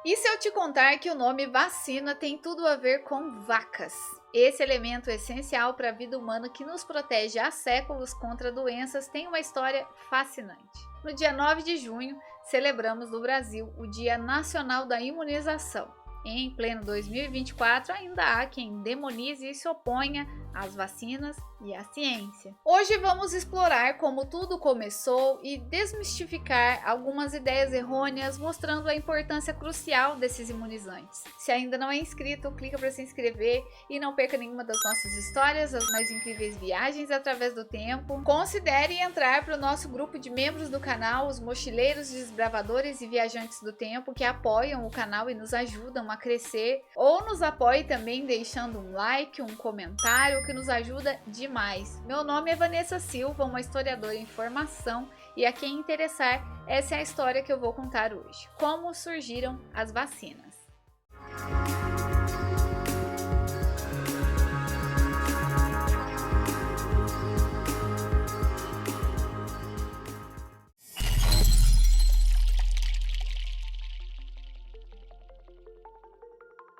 E se eu te contar que o nome vacina tem tudo a ver com vacas? Esse elemento essencial para a vida humana que nos protege há séculos contra doenças tem uma história fascinante. No dia 9 de junho, celebramos no Brasil o Dia Nacional da Imunização. Em pleno 2024, ainda há quem demonize e se oponha às vacinas e à ciência. Hoje vamos explorar como tudo começou e desmistificar algumas ideias errôneas, mostrando a importância crucial desses imunizantes. Se ainda não é inscrito, clica para se inscrever e não perca nenhuma das nossas histórias, as mais incríveis viagens através do tempo. Considere entrar para o nosso grupo de membros do canal, os mochileiros, desbravadores e viajantes do tempo, que apoiam o canal e nos ajudam a crescer, ou nos apoie também deixando um like, um comentário, que nos ajuda demais. Meu nome é Vanessa Silva, uma historiadora em formação, e a quem interessar, essa é a história que eu vou contar hoje. Como surgiram as vacinas.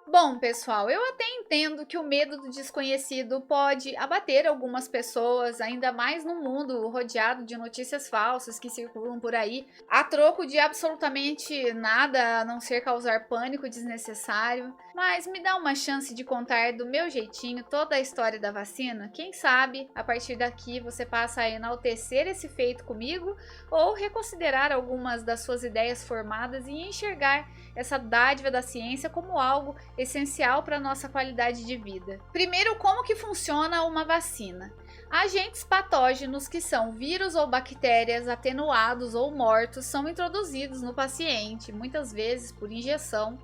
Bom, pessoal, eu até entendo que o medo do desconhecido pode abater algumas pessoas, ainda mais num mundo rodeado de notícias falsas que circulam por aí, a troco de absolutamente nada, a não ser causar pânico desnecessário. Mas me dá uma chance de contar do meu jeitinho toda a história da vacina. Quem sabe, a partir daqui você passa a enaltecer esse feito comigo ou reconsiderar algumas das suas ideias formadas e enxergar essa dádiva da ciência como algo essencial para a nossa qualidade de vida. Primeiro, como que funciona uma vacina? Agentes patógenos, que são vírus ou bactérias atenuados ou mortos, são introduzidos no paciente, muitas vezes por injeção.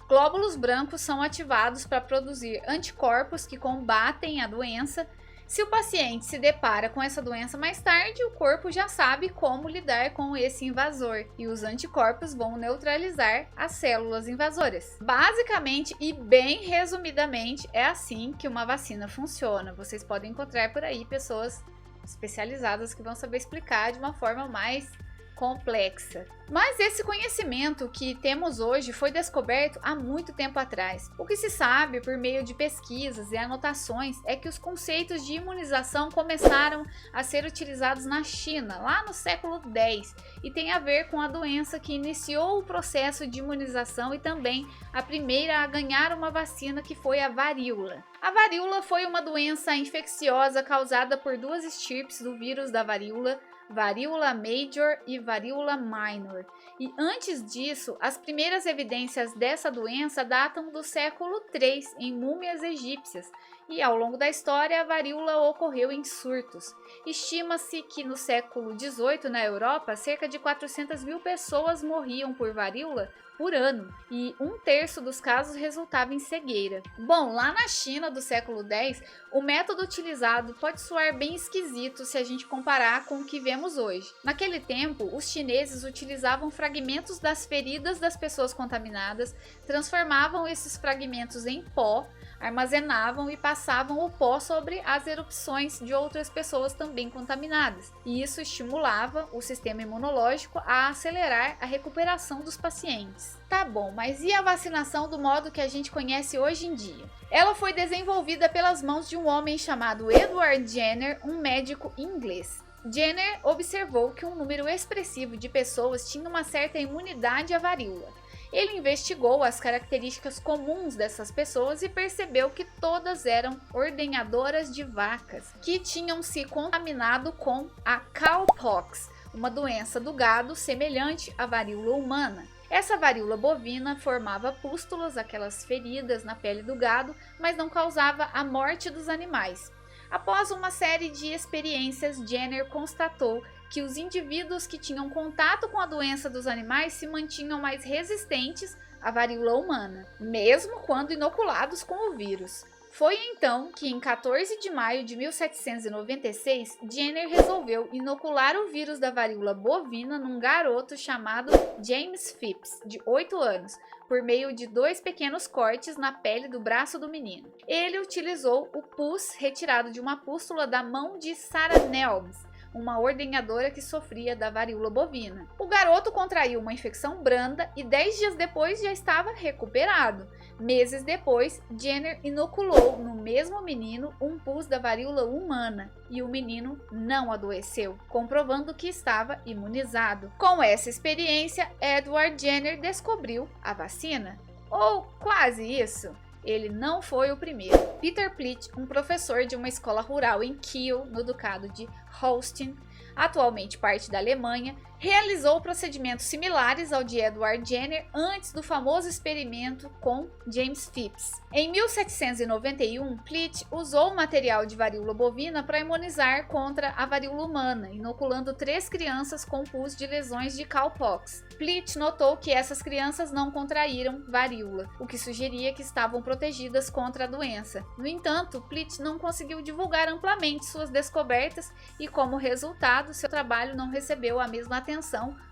Glóbulos brancos são ativados para produzir anticorpos que combatem a doença. Se o paciente se depara com essa doença mais tarde, o corpo já sabe como lidar com esse invasor e os anticorpos vão neutralizar as células invasoras. Basicamente e bem resumidamente, é assim que uma vacina funciona. Vocês podem encontrar por aí pessoas especializadas que vão saber explicar de uma forma mais complexa. Mas esse conhecimento que temos hoje foi descoberto há muito tempo atrás. O que se sabe por meio de pesquisas e anotações é que os conceitos de imunização começaram a ser utilizados na China, lá no século X, e tem a ver com a doença que iniciou o processo de imunização e também a primeira a ganhar uma vacina, que foi a varíola. A varíola foi uma doença infecciosa causada por duas estirpes do vírus da varíola, varíola major e varíola minor. E antes disso, as primeiras evidências dessa doença datam do século III, em múmias egípcias, e ao longo da história a varíola ocorreu em surtos. Estima-se que no século XVIII, na Europa, cerca de 400 mil pessoas morriam por varíola por ano, e 1/3 dos casos resultava em cegueira. Bom, lá na China do século X, o método utilizado pode soar bem esquisito se a gente comparar com o que vemos hoje. Naquele tempo, os chineses utilizavam fragmentos das feridas das pessoas contaminadas, transformavam esses fragmentos em pó, armazenavam e passavam o pó sobre as erupções de outras pessoas também contaminadas. E isso estimulava o sistema imunológico a acelerar a recuperação dos pacientes. Tá bom, mas e a vacinação do modo que a gente conhece hoje em dia? Ela foi desenvolvida pelas mãos de um homem chamado Edward Jenner, um médico inglês. Jenner observou que um número expressivo de pessoas tinha uma certa imunidade à varíola. Ele investigou as características comuns dessas pessoas e percebeu que todas eram ordenhadoras de vacas, que tinham se contaminado com a cowpox, uma doença do gado semelhante à varíola humana. Essa varíola bovina formava pústulas, aquelas feridas na pele do gado, mas não causava a morte dos animais. Após uma série de experiências, Jenner constatou que os indivíduos que tinham contato com a doença dos animais se mantinham mais resistentes à varíola humana, mesmo quando inoculados com o vírus. Foi então que, em 14 de maio de 1796, Jenner resolveu inocular o vírus da varíola bovina num garoto chamado James Phipps, de 8 anos, por meio de 2 pequenos cortes na pele do braço do menino. Ele utilizou o pus retirado de uma pústula da mão de Sarah Nelmes, uma ordenhadora que sofria da varíola bovina. O garoto contraiu uma infecção branda e 10 dias depois já estava recuperado. Meses depois, Jenner inoculou no mesmo menino um pus da varíola humana e o menino não adoeceu, comprovando que estava imunizado. Com essa experiência, Edward Jenner descobriu a vacina. Ou quase isso. Ele não foi o primeiro. Peter Plitt, um professor de uma escola rural em Kiel, no Ducado de Holstein, atualmente parte da Alemanha, realizou procedimentos similares ao de Edward Jenner antes do famoso experimento com James Phipps. Em 1791, Plitt usou o material de varíola bovina para imunizar contra a varíola humana, inoculando 3 crianças com pus de lesões de cowpox. Plitt notou que essas crianças não contraíram varíola, o que sugeria que estavam protegidas contra a doença. No entanto, Plitt não conseguiu divulgar amplamente suas descobertas e, como resultado, seu trabalho não recebeu a mesma atenção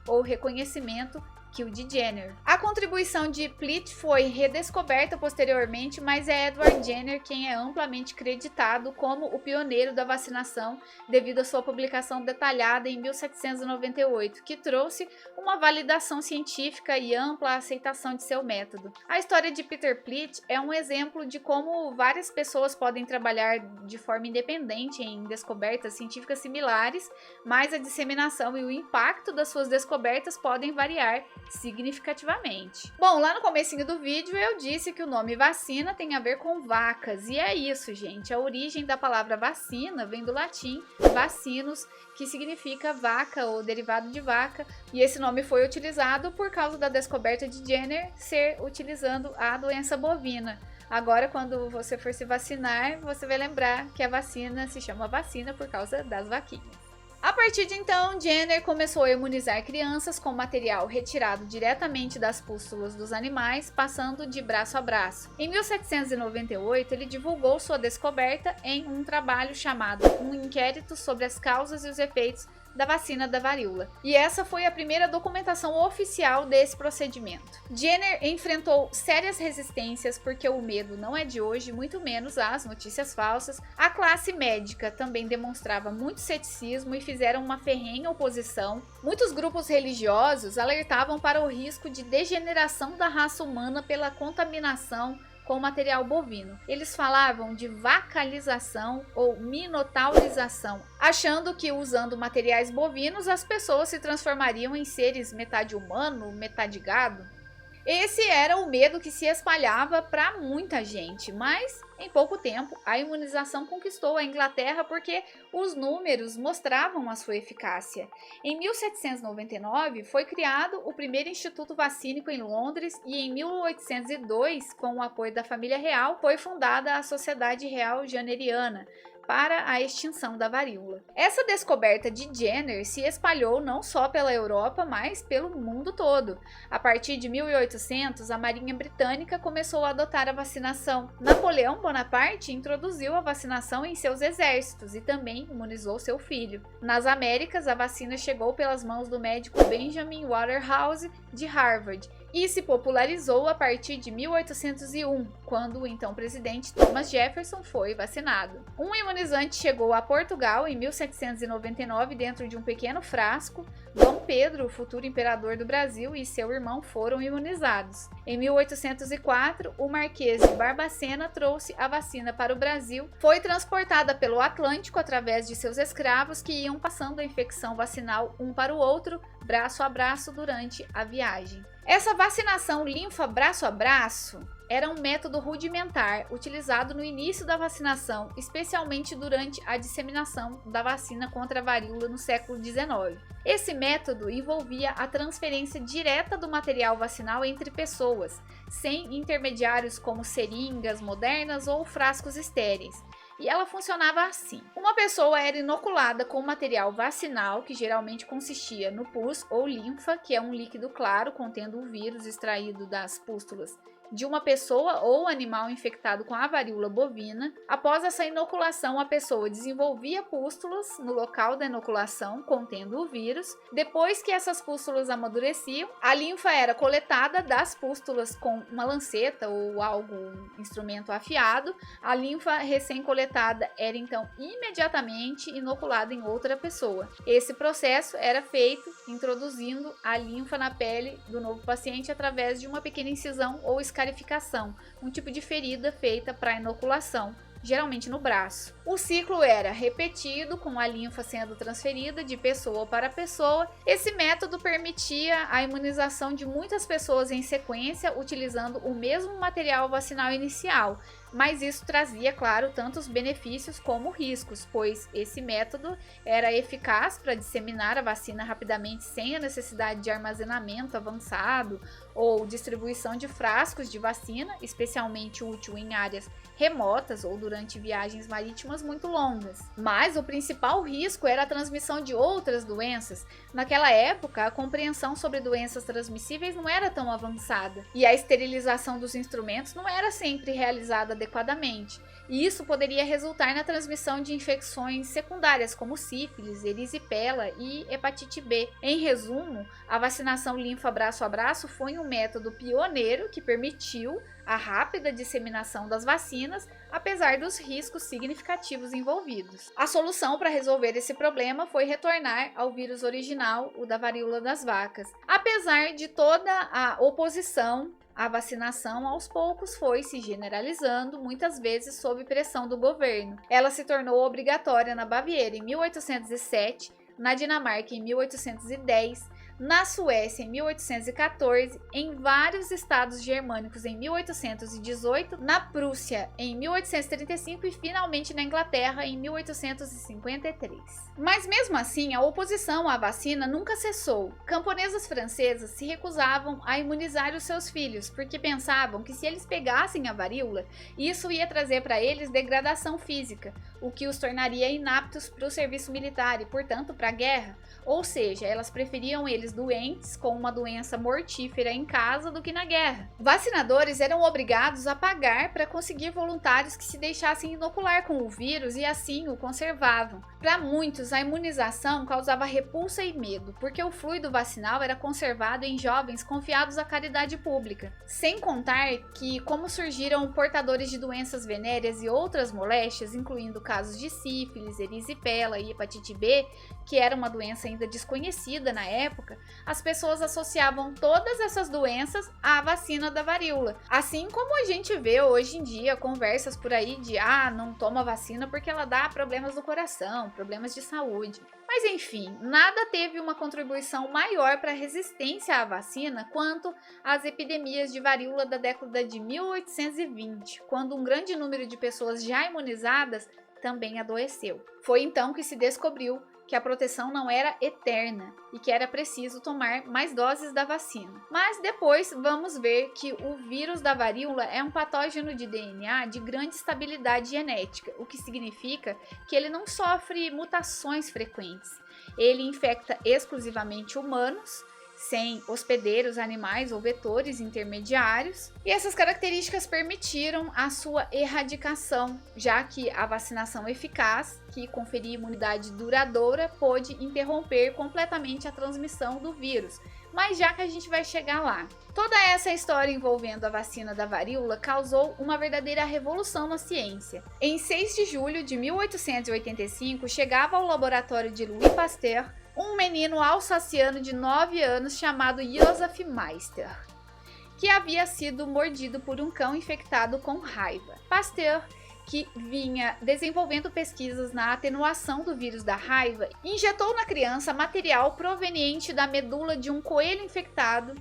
ou reconhecimento que o de Jenner. A contribuição de Plitt foi redescoberta posteriormente, mas é Edward Jenner quem é amplamente creditado como o pioneiro da vacinação devido à sua publicação detalhada em 1798, que trouxe uma validação científica e ampla aceitação de seu método. A história de Peter Plitt é um exemplo de como várias pessoas podem trabalhar de forma independente em descobertas científicas similares, mas a disseminação e o impacto das suas descobertas podem variar significativamente. Bom, lá no comecinho do vídeo eu disse que o nome vacina tem a ver com vacas, e é isso, gente. A origem da palavra vacina vem do latim vacinus, que significa vaca ou derivado de vaca, e esse nome foi utilizado por causa da descoberta de Jenner ser utilizando a doença bovina. Agora, quando você for se vacinar, você vai lembrar que a vacina se chama vacina por causa das vaquinhas. A partir de então, Jenner começou a imunizar crianças com material retirado diretamente das pústulas dos animais, passando de braço a braço. Em 1798, ele divulgou sua descoberta em um trabalho chamado Um Inquérito sobre as Causas e os Efeitos da Vacina da Varíola, e essa foi a primeira documentação oficial desse procedimento. Jenner enfrentou sérias resistências porque o medo não é de hoje, muito menos as notícias falsas. A classe médica também demonstrava muito ceticismo e fizeram uma ferrenha oposição. Muitos grupos religiosos alertavam para o risco de degeneração da raça humana pela contaminação com material bovino. Eles falavam de vacalização ou minotaurização, achando que usando materiais bovinos as pessoas se transformariam em seres metade humano, metade gado. Esse era o medo que se espalhava para muita gente, mas em pouco tempo a imunização conquistou a Inglaterra porque os números mostravam a sua eficácia. Em 1799 foi criado o primeiro Instituto Vacínico em Londres e em 1802, com o apoio da família real, foi fundada a Sociedade Real Janneriana para a extinção da varíola. Essa descoberta de Jenner se espalhou não só pela Europa, mas pelo mundo todo. A partir de 1800, a Marinha Britânica começou a adotar a vacinação. Napoleão Bonaparte introduziu a vacinação em seus exércitos e também imunizou seu filho. Nas Américas, a vacina chegou pelas mãos do médico Benjamin Waterhouse, de Harvard, e se popularizou a partir de 1801, quando o então presidente Thomas Jefferson foi vacinado. Um imunizante chegou a Portugal em 1799 dentro de um pequeno frasco. Dom Pedro, o futuro imperador do Brasil, e seu irmão foram imunizados. Em 1804, o Marquês de Barbacena trouxe a vacina para o Brasil. Foi transportada pelo Atlântico através de seus escravos que iam passando a infecção vacinal um para o outro, braço a braço, durante a viagem. Essa vacinação linfa braço a braço era um método rudimentar utilizado no início da vacinação, especialmente durante a disseminação da vacina contra a varíola no século XIX. Esse método envolvia a transferência direta do material vacinal entre pessoas, sem intermediários como seringas modernas ou frascos estéreis. E ela funcionava assim: uma pessoa era inoculada com material vacinal, que geralmente consistia no pus ou linfa, que é um líquido claro contendo o vírus extraído das pústulas de uma pessoa ou animal infectado com a varíola bovina. Após essa inoculação, a pessoa desenvolvia pústulas no local da inoculação contendo o vírus. Depois que essas pústulas amadureciam, a linfa era coletada das pústulas com uma lanceta ou algum instrumento afiado. A linfa recém-coletada era então imediatamente inoculada em outra pessoa. Esse processo era feito introduzindo a linfa na pele do novo paciente através de uma pequena incisão ou escarificação, um tipo de ferida feita para inoculação, geralmente no braço. O ciclo era repetido, com a linfa sendo transferida de pessoa para pessoa. Esse método permitia a imunização de muitas pessoas em sequência, utilizando o mesmo material vacinal inicial, mas isso trazia, claro, tantos benefícios como riscos, pois esse método era eficaz para disseminar a vacina rapidamente sem a necessidade de armazenamento avançado ou distribuição de frascos de vacina, especialmente útil em áreas remotas ou durante viagens marítimas muito longas. Mas o principal risco era a transmissão de outras doenças. Naquela época, a compreensão sobre doenças transmissíveis não era tão avançada e a esterilização dos instrumentos não era sempre realizada adequadamente. E isso poderia resultar na transmissão de infecções secundárias como sífilis, erisipela e hepatite B. Em resumo, a vacinação linfa braço a braço foi um método pioneiro que permitiu a rápida disseminação das vacinas, apesar dos riscos significativos envolvidos. A solução para resolver esse problema foi retornar ao vírus original, o da varíola das vacas. Apesar de toda a oposição, a vacinação aos poucos foi se generalizando, muitas vezes sob pressão do governo. Ela se tornou obrigatória na Baviera em 1807, na Dinamarca em 1810, na Suécia em 1814, em vários estados germânicos em 1818, na Prússia em 1835 e finalmente na Inglaterra em 1853. Mas mesmo assim, a oposição à vacina nunca cessou. Camponesas francesas se recusavam a imunizar os seus filhos, porque pensavam que se eles pegassem a varíola, isso ia trazer para eles degradação física, o que os tornaria inaptos para o serviço militar e, portanto, para a guerra. Ou seja, elas preferiam eles doentes com uma doença mortífera em casa do que na guerra. Vacinadores eram obrigados a pagar para conseguir voluntários que se deixassem inocular com o vírus e assim o conservavam. Para muitos, a imunização causava repulsa e medo, porque o fluido vacinal era conservado em jovens confiados à caridade pública. Sem contar que, como surgiram portadores de doenças venéreas e outras moléstias, incluindo casos de sífilis, erisipela e hepatite B, que era uma doença ainda desconhecida na época, as pessoas associavam todas essas doenças à vacina da varíola. Assim como a gente vê hoje em dia conversas por aí de não toma vacina porque ela dá problemas do coração, problemas de saúde. Mas enfim, nada teve uma contribuição maior para a resistência à vacina quanto as epidemias de varíola da década de 1820, quando um grande número de pessoas já imunizadas também adoeceu. Foi então que se descobriu que a proteção não era eterna e que era preciso tomar mais doses da vacina. Mas depois vamos ver que o vírus da varíola é um patógeno de DNA de grande estabilidade genética, o que significa que ele não sofre mutações frequentes. Ele infecta exclusivamente humanos, sem hospedeiros, animais ou vetores intermediários, e essas características permitiram a sua erradicação, já que a vacinação eficaz, que conferia imunidade duradoura, pôde interromper completamente a transmissão do vírus. Mas já que a gente vai chegar lá. Toda essa história envolvendo a vacina da varíola causou uma verdadeira revolução na ciência. Em 6 de julho de 1885, chegava ao laboratório de Louis Pasteur um menino alsaciano de 9 anos chamado Joseph Meister, que havia sido mordido por um cão infectado com raiva. Pasteur, que vinha desenvolvendo pesquisas na atenuação do vírus da raiva, injetou na criança material proveniente da medula de um coelho infectado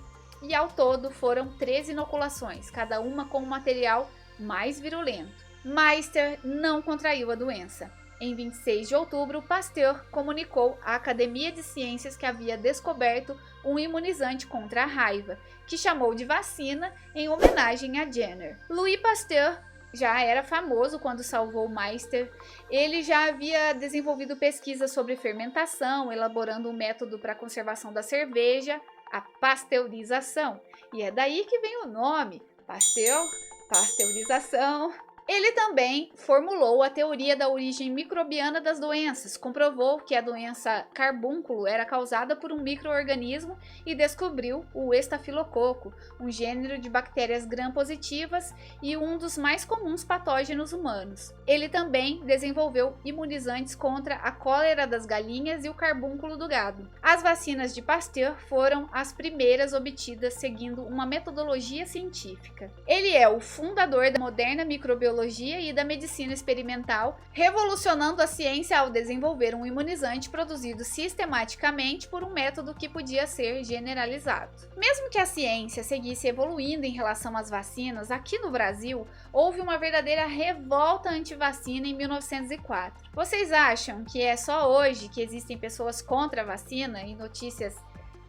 e ao todo foram 13 inoculações, cada uma com um material mais virulento. Meister não contraiu a doença. Em 26 de outubro, Pasteur comunicou à Academia de Ciências que havia descoberto um imunizante contra a raiva, que chamou de vacina em homenagem a Jenner. Louis Pasteur já era famoso quando salvou Meister. Ele já havia desenvolvido pesquisas sobre fermentação, elaborando um método para a conservação da cerveja, a pasteurização. E é daí que vem o nome, Pasteur, pasteurização. Ele também formulou a teoria da origem microbiana das doenças, comprovou que a doença carbúnculo era causada por um micro-organismo e descobriu o estafilococo, um gênero de bactérias gram-positivas e um dos mais comuns patógenos humanos. Ele também desenvolveu imunizantes contra a cólera das galinhas e o carbúnculo do gado. As vacinas de Pasteur foram as primeiras obtidas seguindo uma metodologia científica. Ele é o fundador da moderna microbiologia e da medicina experimental, revolucionando a ciência ao desenvolver um imunizante produzido sistematicamente por um método que podia ser generalizado. Mesmo que a ciência seguisse evoluindo em relação às vacinas, aqui no Brasil houve uma verdadeira revolta anti-vacina em 1904. Vocês acham que é só hoje que existem pessoas contra a vacina e notícias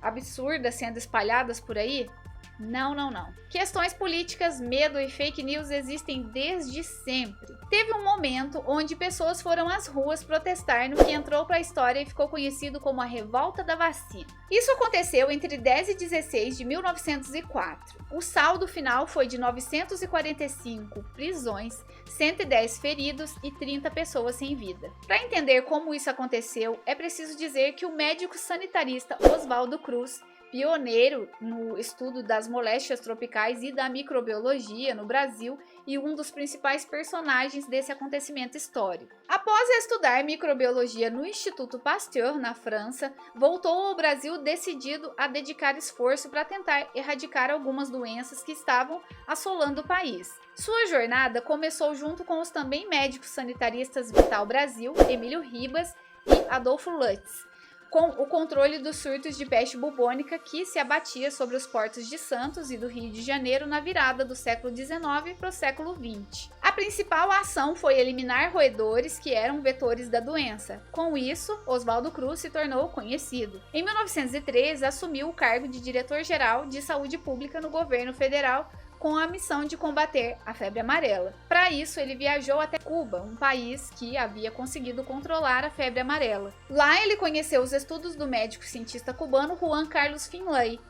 absurdas sendo espalhadas por aí? Não, não, não. Questões políticas, medo e fake news existem desde sempre. Teve um momento onde pessoas foram às ruas protestar no que entrou para a história e ficou conhecido como a Revolta da Vacina. Isso aconteceu entre 10 e 16 de 1904. O saldo final foi de 945 prisões, 110 feridos e 30 pessoas sem vida. Para entender como isso aconteceu, é preciso dizer que o médico sanitarista Oswaldo Cruz, pioneiro no estudo das moléstias tropicais e da microbiologia no Brasil e um dos principais personagens desse acontecimento histórico. Após estudar microbiologia no Instituto Pasteur, na França, voltou ao Brasil decidido a dedicar esforço para tentar erradicar algumas doenças que estavam assolando o país. Sua jornada começou junto com os também médicos sanitaristas Vital Brasil, Emílio Ribas e Adolfo Lutz, com o controle dos surtos de peste bubônica que se abatia sobre os portos de Santos e do Rio de Janeiro na virada do século XIX para o século XX. A principal ação foi eliminar roedores que eram vetores da doença. Com isso, Oswaldo Cruz se tornou conhecido. Em 1913, assumiu o cargo de diretor-geral de saúde pública no governo federal, com a missão de combater a febre amarela. Para isso, ele viajou até Cuba, um país que havia conseguido controlar a febre amarela. Lá ele conheceu os estudos do médico cientista cubano Juan Carlos Finlay,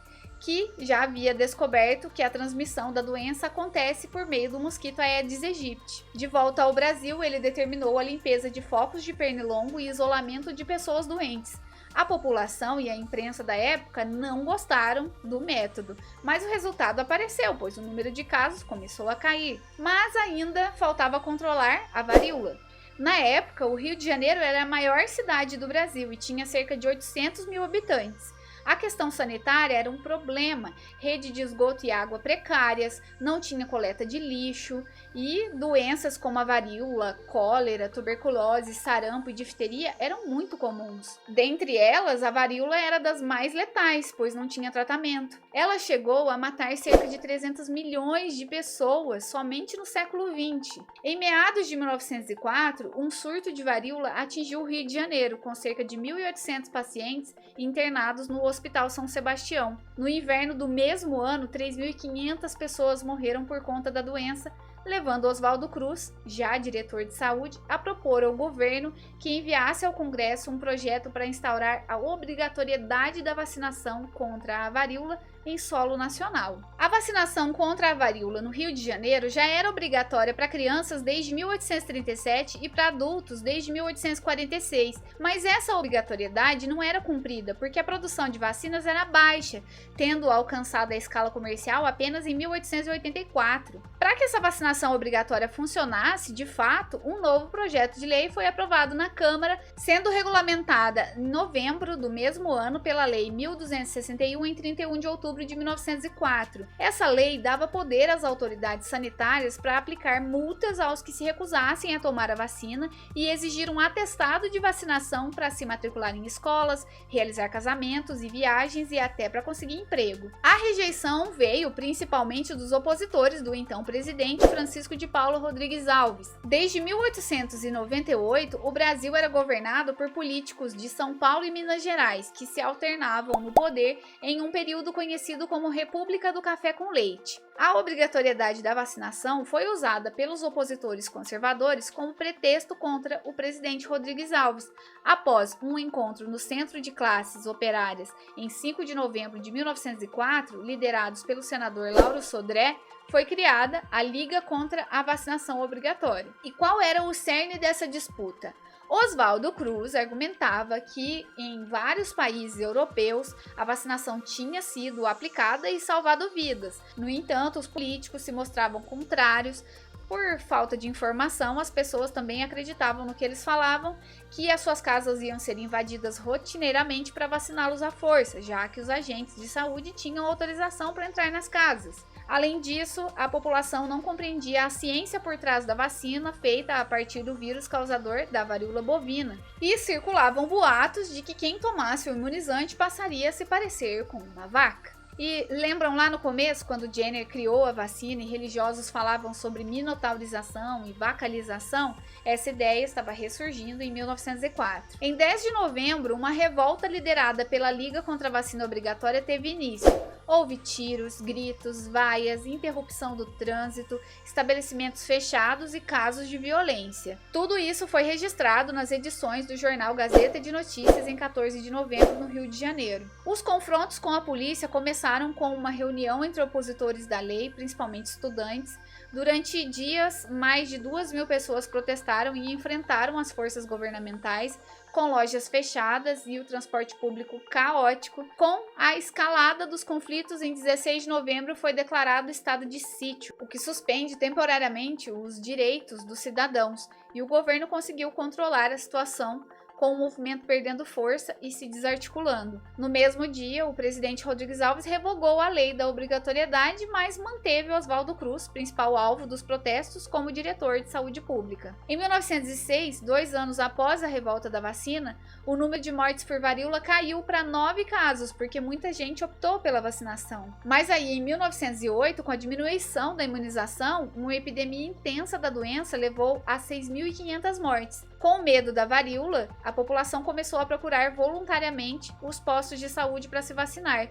que já havia descoberto que a transmissão da doença acontece por meio do mosquito Aedes aegypti. De volta ao Brasil, ele determinou a limpeza de focos de pernilongo e isolamento de pessoas doentes. A população e a imprensa da época não gostaram do método, mas o resultado apareceu, pois o número de casos começou a cair. Mas ainda faltava controlar a varíola. Na época, o Rio de Janeiro era a maior cidade do Brasil e tinha cerca de 800 mil habitantes. A questão sanitária era um problema, rede de esgoto e água precárias, não tinha coleta de lixo e doenças como a varíola, cólera, tuberculose, sarampo e difteria eram muito comuns. Dentre elas, a varíola era das mais letais, pois não tinha tratamento. Ela chegou a matar cerca de 300 milhões de pessoas somente no século XX. Em meados de 1904, um surto de varíola atingiu o Rio de Janeiro, com cerca de 1.800 pacientes internados no Hospital São Sebastião. No inverno do mesmo ano, 3.500 pessoas morreram por conta da doença, levando Oswaldo Cruz, já diretor de saúde, a propor ao governo que enviasse ao Congresso um projeto para instaurar a obrigatoriedade da vacinação contra a varíola em solo nacional. A vacinação contra a varíola no Rio de Janeiro já era obrigatória para crianças desde 1837 e para adultos desde 1846, mas essa obrigatoriedade não era cumprida porque a produção de vacinas era baixa, tendo alcançado a escala comercial apenas em 1884. Para que essa vacinação obrigatória funcionasse, de fato, um novo projeto de lei foi aprovado na Câmara, sendo regulamentada em novembro do mesmo ano pela Lei 1261 em 31 de outubro de 1904. Essa lei dava poder às autoridades sanitárias para aplicar multas aos que se recusassem a tomar a vacina e exigir um atestado de vacinação para se matricular em escolas, realizar casamentos e viagens e até para conseguir emprego. A rejeição veio principalmente dos opositores do então presidente Francisco de Paula Rodrigues Alves. Desde 1898, o Brasil era governado por políticos de São Paulo e Minas Gerais, que se alternavam no poder em um período conhecido como República do Café com Leite. A obrigatoriedade da vacinação foi usada pelos opositores conservadores como pretexto contra o presidente Rodrigues Alves. Após um encontro no Centro de Classes Operárias em 5 de novembro de 1904, liderados pelo senador Lauro Sodré, foi criada a Liga contra a Vacinação Obrigatória. E qual era o cerne dessa disputa? Oswaldo Cruz argumentava que em vários países europeus a vacinação tinha sido aplicada e salvado vidas. No entanto, os políticos se mostravam contrários. Por falta de informação, as pessoas também acreditavam no que eles falavam, que as suas casas iam ser invadidas rotineiramente para vaciná-los à força, já que os agentes de saúde tinham autorização para entrar nas casas. Além disso, a população não compreendia a ciência por trás da vacina feita a partir do vírus causador da varíola bovina, e circulavam boatos de que quem tomasse o imunizante passaria a se parecer com uma vaca. E lembram lá no começo, quando Jenner criou a vacina e religiosos falavam sobre minotaurização e vacalização? Essa ideia estava ressurgindo em 1904. Em 10 de novembro, uma revolta liderada pela Liga contra a Vacina Obrigatória teve início. Houve tiros, gritos, vaias, interrupção do trânsito, estabelecimentos fechados e casos de violência. Tudo isso foi registrado nas edições do jornal Gazeta de Notícias em 14 de novembro, no Rio de Janeiro. Os confrontos com a polícia começaram com uma reunião entre opositores da lei, principalmente estudantes. Durante dias, mais de 2.000 pessoas protestaram e enfrentaram as forças governamentais, com lojas fechadas e o transporte público caótico. Com a escalada dos conflitos, em 16 de novembro foi declarado estado de sítio, o que suspende temporariamente os direitos dos cidadãos, e o governo conseguiu controlar a situação, com o movimento perdendo força e se desarticulando. No mesmo dia, o presidente Rodrigues Alves revogou a lei da obrigatoriedade, mas manteve Oswaldo Cruz, principal alvo dos protestos, como diretor de saúde pública. Em 1906, 2 anos após a revolta da vacina, o número de mortes por varíola caiu para 9 casos, porque muita gente optou pela vacinação. Mas aí, em 1908, com a diminuição da imunização, uma epidemia intensa da doença levou a 6.500 mortes. Com medo da varíola, a população começou a procurar voluntariamente os postos de saúde para se vacinar,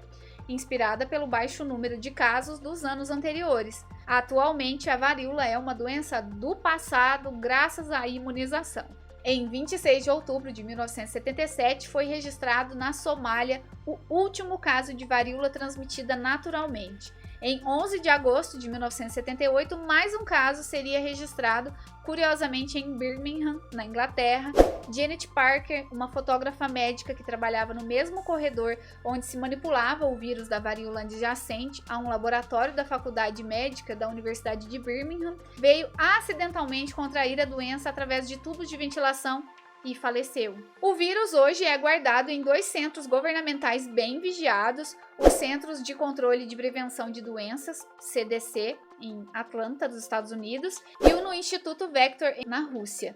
inspirada pelo baixo número de casos dos anos anteriores. Atualmente, a varíola é uma doença do passado graças à imunização. Em 26 de outubro de 1977, foi registrado na Somália o último caso de varíola transmitida naturalmente. Em 11 de agosto de 1978, mais um caso seria registrado, curiosamente em Birmingham, na Inglaterra. Janet Parker, uma fotógrafa médica que trabalhava no mesmo corredor onde se manipulava o vírus da varíola adjacente a um laboratório da Faculdade Médica da Universidade de Birmingham, veio acidentalmente contrair a doença através de tubos de ventilação e faleceu. O vírus hoje é guardado em 2 centros governamentais bem vigiados, os Centros de Controle de Prevenção de Doenças, CDC, em Atlanta, dos Estados Unidos, e no Instituto Vector, na Rússia.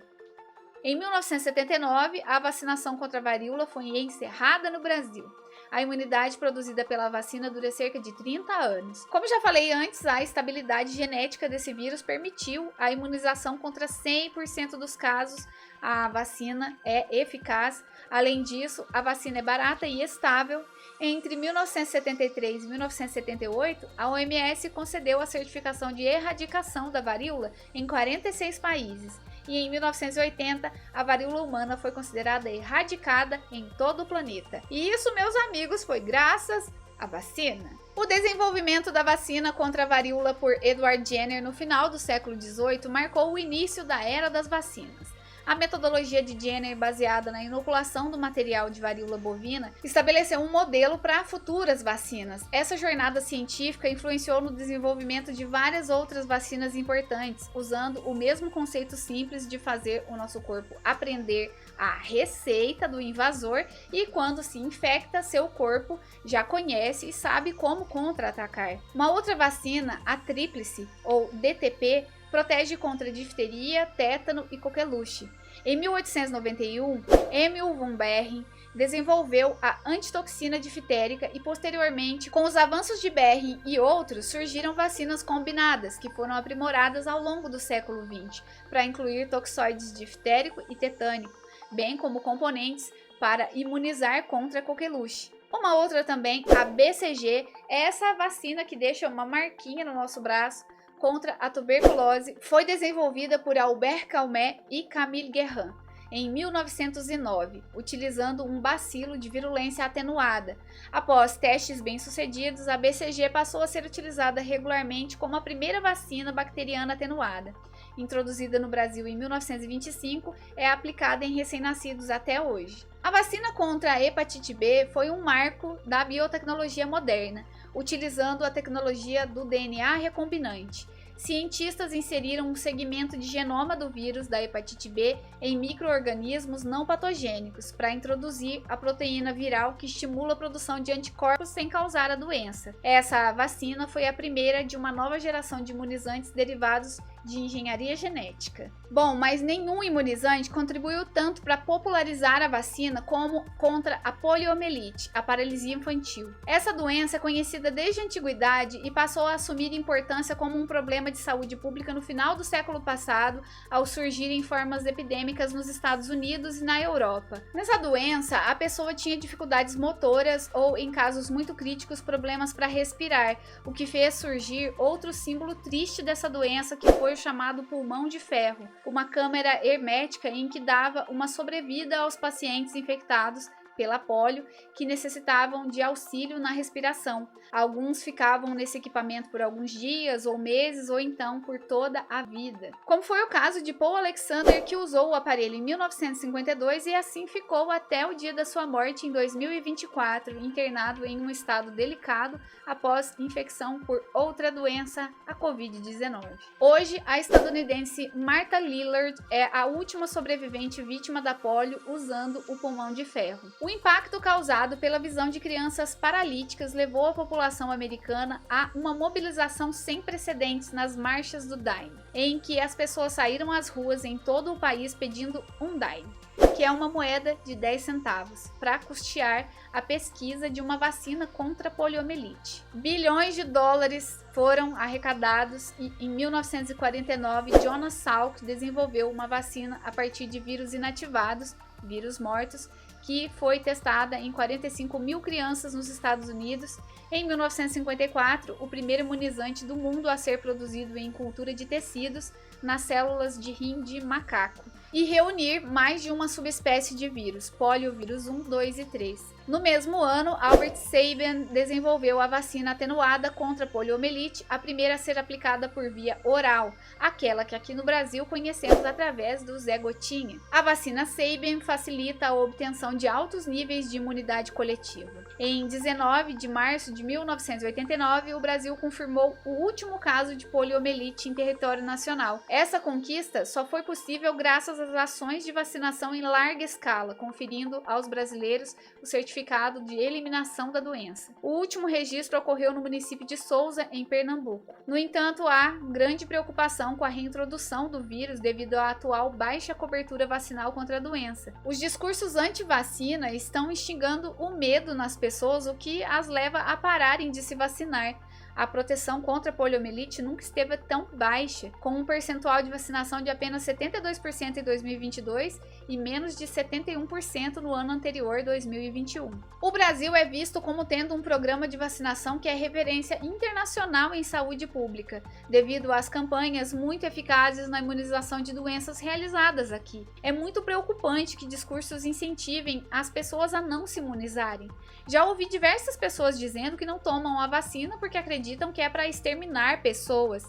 Em 1979, a vacinação contra a varíola foi encerrada no Brasil. A imunidade produzida pela vacina dura cerca de 30 anos. Como já falei antes, a estabilidade genética desse vírus permitiu a imunização contra 100% dos casos. A vacina é eficaz. Além disso, a vacina é barata e estável. Entre 1973 e 1978, a OMS concedeu a certificação de erradicação da varíola em 46 países. E em 1980, a varíola humana foi considerada erradicada em todo o planeta. E isso, meus amigos, foi graças à vacina. O desenvolvimento da vacina contra a varíola por Edward Jenner no final do século XVIII marcou o início da era das vacinas. A metodologia de Jenner, baseada na inoculação do material de varíola bovina, estabeleceu um modelo para futuras vacinas. Essa jornada científica influenciou no desenvolvimento de várias outras vacinas importantes, usando o mesmo conceito simples de fazer o nosso corpo aprender a receita do invasor e, quando se infecta, seu corpo já conhece e sabe como contra-atacar. Uma outra vacina, a tríplice, ou DTP, protege contra difteria, tétano e coqueluche. Em 1891, Emil von Behring desenvolveu a antitoxina diftérica e, posteriormente, com os avanços de Behring e outros, surgiram vacinas combinadas, que foram aprimoradas ao longo do século XX, para incluir toxoides diftérico e tetânico, bem como componentes para imunizar contra a coqueluche. Uma outra também, a BCG, é essa vacina que deixa uma marquinha no nosso braço contra a tuberculose, foi desenvolvida por Albert Calmet e Camille Guérin em 1909, utilizando um bacilo de virulência atenuada. Após testes bem-sucedidos, a BCG passou a ser utilizada regularmente como a primeira vacina bacteriana atenuada. Introduzida no Brasil em 1925, é aplicada em recém-nascidos até hoje. A vacina contra a hepatite B foi um marco da biotecnologia moderna, utilizando a tecnologia do DNA recombinante. Cientistas inseriram um segmento de genoma do vírus da hepatite B em micro-organismos não patogênicos para introduzir a proteína viral que estimula a produção de anticorpos sem causar a doença. Essa vacina foi a primeira de uma nova geração de imunizantes derivados de engenharia genética. Bom, mas nenhum imunizante contribuiu tanto para popularizar a vacina como contra a poliomielite, a paralisia infantil. Essa doença é conhecida desde a antiguidade e passou a assumir importância como um problema de saúde pública no final do século passado, ao surgirem formas epidêmicas nos Estados Unidos e na Europa. Nessa doença, a pessoa tinha dificuldades motoras ou, em casos muito críticos, problemas para respirar, o que fez surgir outro símbolo triste dessa doença, que foi o chamado pulmão de ferro, uma câmara hermética em que dava uma sobrevida aos pacientes infectados pela polio que necessitavam de auxílio na respiração. Alguns ficavam nesse equipamento por alguns dias ou meses ou então por toda a vida. Como foi o caso de Paul Alexander, que usou o aparelho em 1952 e assim ficou até o dia da sua morte em 2024, internado em um estado delicado após infecção por outra doença, a Covid-19. Hoje, a estadunidense Martha Lillard é a última sobrevivente vítima da polio usando o pulmão de ferro. O impacto causado pela visão de crianças paralíticas levou a população americana a uma mobilização sem precedentes nas marchas do Dime, em que as pessoas saíram às ruas em todo o país pedindo um dime, que é uma moeda de 10 centavos, para custear a pesquisa de uma vacina contra a poliomielite. Bilhões de dólares foram arrecadados e, em 1949, Jonas Salk desenvolveu uma vacina a partir de vírus inativados, vírus mortos, que foi testada em 45 mil crianças nos Estados Unidos. Em 1954, o primeiro imunizante do mundo a ser produzido em cultura de tecidos nas células de rim de macaco, e reunir mais de uma subespécie de vírus, poliovírus 1, 2 e 3. No mesmo ano, Albert Sabin desenvolveu a vacina atenuada contra a poliomielite, a primeira a ser aplicada por via oral, aquela que aqui no Brasil conhecemos através do Zé Gotinha. A vacina Sabin facilita a obtenção de altos níveis de imunidade coletiva. Em 19 de março de 1989, o Brasil confirmou o último caso de poliomielite em território nacional. Essa conquista só foi possível graças às ações de vacinação em larga escala, conferindo aos brasileiros o certificado de eliminação da doença. O último registro ocorreu no município de Souza, em Pernambuco. No entanto, há grande preocupação com a reintrodução do vírus devido à atual baixa cobertura vacinal contra a doença. Os discursos anti-vacina estão instigando o medo nas pessoas, o que as leva a pararem de se vacinar. A proteção contra a poliomielite nunca esteve tão baixa, com um percentual de vacinação de apenas 72% em 2022 e menos de 71% no ano anterior, 2021. O Brasil é visto como tendo um programa de vacinação que é referência internacional em saúde pública, devido às campanhas muito eficazes na imunização de doenças realizadas aqui. É muito preocupante que discursos incentivem as pessoas a não se imunizarem. Já ouvi diversas pessoas dizendo que não tomam a vacina porque acreditam que é para exterminar pessoas,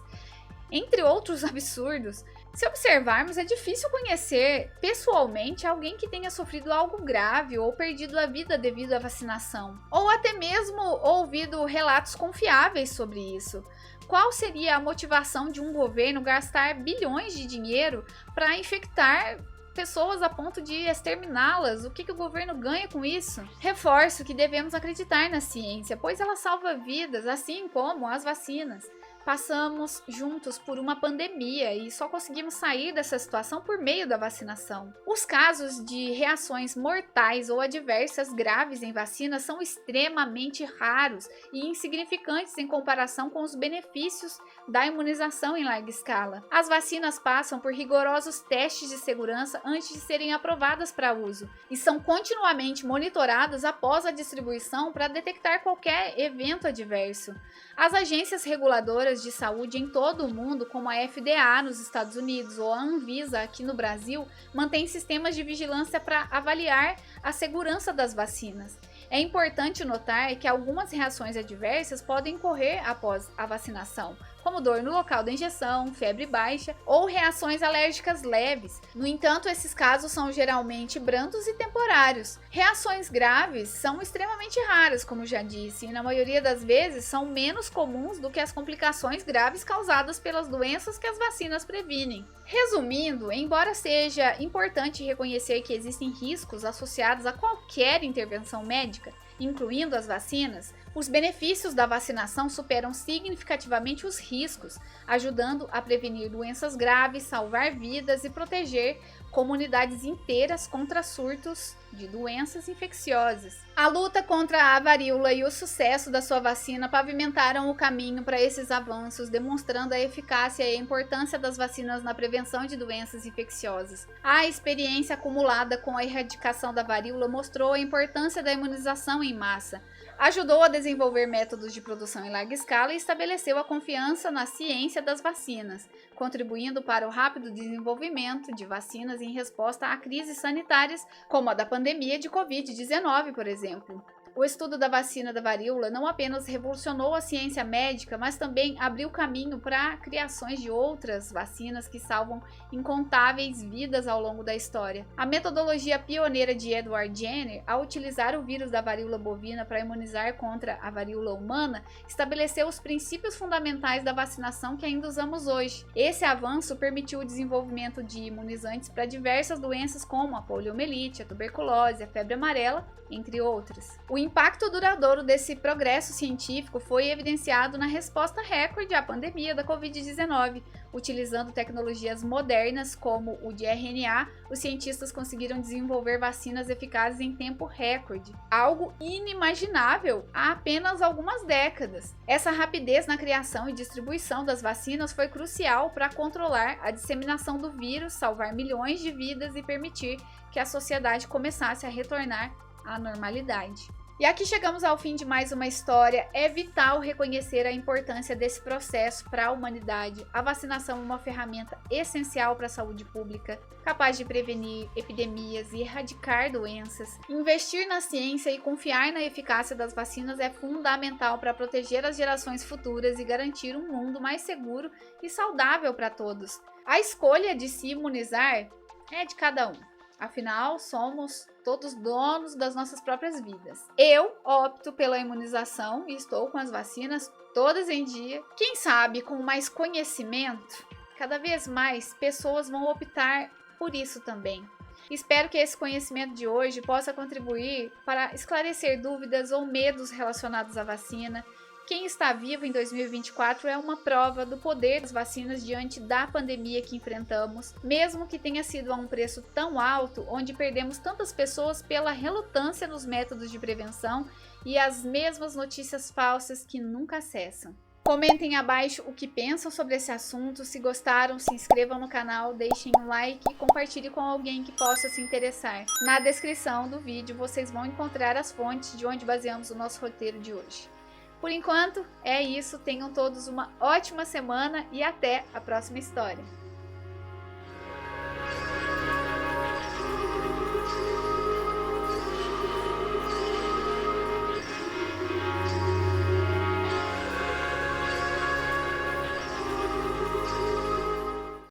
entre outros absurdos. Se observarmos, é difícil conhecer pessoalmente alguém que tenha sofrido algo grave ou perdido a vida devido à vacinação, ou até mesmo ouvido relatos confiáveis sobre isso. Qual seria a motivação de um governo gastar bilhões de dinheiro para infectar pessoas a ponto de exterminá-las? O que o governo ganha com isso? Reforço que devemos acreditar na ciência, pois ela salva vidas, assim como as vacinas. passamos juntos por uma pandemia e só conseguimos sair dessa situação por meio da vacinação. Os casos de reações mortais ou adversas graves em vacinas são extremamente raros e insignificantes em comparação com os benefícios da imunização em larga escala. As vacinas passam por rigorosos testes de segurança antes de serem aprovadas para uso e são continuamente monitoradas após a distribuição para detectar qualquer evento adverso. As agências reguladoras de saúde em todo o mundo, como a FDA nos Estados Unidos ou a Anvisa aqui no Brasil, mantêm sistemas de vigilância para avaliar a segurança das vacinas. É importante notar que algumas reações adversas podem ocorrer após a vacinação, como dor no local da injeção, febre baixa ou reações alérgicas leves. No entanto, esses casos são geralmente brandos e temporários. Reações graves são extremamente raras, como já disse, e na maioria das vezes são menos comuns do que as complicações graves causadas pelas doenças que as vacinas previnem. Resumindo, embora seja importante reconhecer que existem riscos associados a qualquer intervenção médica, incluindo as vacinas, os benefícios da vacinação superam significativamente os riscos, ajudando a prevenir doenças graves, salvar vidas e proteger comunidades inteiras contra surtos de doenças infecciosas. A luta contra a varíola e o sucesso da sua vacina pavimentaram o caminho para esses avanços, demonstrando a eficácia e a importância das vacinas na prevenção de doenças infecciosas. A experiência acumulada com a erradicação da varíola mostrou a importância da imunização em massa, ajudou a desenvolver métodos de produção em larga escala e estabeleceu a confiança na ciência das vacinas, contribuindo para o rápido desenvolvimento de vacinas em resposta a crises sanitárias, como a da pandemia de Covid-19, por exemplo. O estudo da vacina da varíola não apenas revolucionou a ciência médica, mas também abriu caminho para criações de outras vacinas que salvam incontáveis vidas ao longo da história. A metodologia pioneira de Edward Jenner, ao utilizar o vírus da varíola bovina para imunizar contra a varíola humana, estabeleceu os princípios fundamentais da vacinação que ainda usamos hoje. Esse avanço permitiu o desenvolvimento de imunizantes para diversas doenças como a poliomielite, a tuberculose, a febre amarela, entre outras. O impacto duradouro desse progresso científico foi evidenciado na resposta recorde à pandemia da Covid-19. Utilizando tecnologias modernas como o de RNA, os cientistas conseguiram desenvolver vacinas eficazes em tempo recorde, algo inimaginável há apenas algumas décadas. Essa rapidez na criação e distribuição das vacinas foi crucial para controlar a disseminação do vírus, salvar milhões de vidas e permitir que a sociedade começasse a retornar à normalidade. E aqui chegamos ao fim de mais uma história. É vital reconhecer a importância desse processo para a humanidade. A vacinação é uma ferramenta essencial para a saúde pública, capaz de prevenir epidemias e erradicar doenças. Investir na ciência e confiar na eficácia das vacinas é fundamental para proteger as gerações futuras e garantir um mundo mais seguro e saudável para todos. A escolha de se imunizar é de cada um. Afinal, somos todos donos das nossas próprias vidas. Eu opto pela imunização e estou com as vacinas todas em dia. Quem sabe, com mais conhecimento, cada vez mais pessoas vão optar por isso também. Espero que esse conhecimento de hoje possa contribuir para esclarecer dúvidas ou medos relacionados à vacina. Quem está vivo em 2024 é uma prova do poder das vacinas diante da pandemia que enfrentamos, mesmo que tenha sido a um preço tão alto, onde perdemos tantas pessoas pela relutância nos métodos de prevenção e as mesmas notícias falsas que nunca cessam. Comentem abaixo o que pensam sobre esse assunto, se gostaram, se inscrevam no canal, deixem um like e compartilhem com alguém que possa se interessar. Na descrição do vídeo vocês vão encontrar as fontes de onde baseamos o nosso roteiro de hoje. Por enquanto, é isso. Tenham todos uma ótima semana e até a próxima história.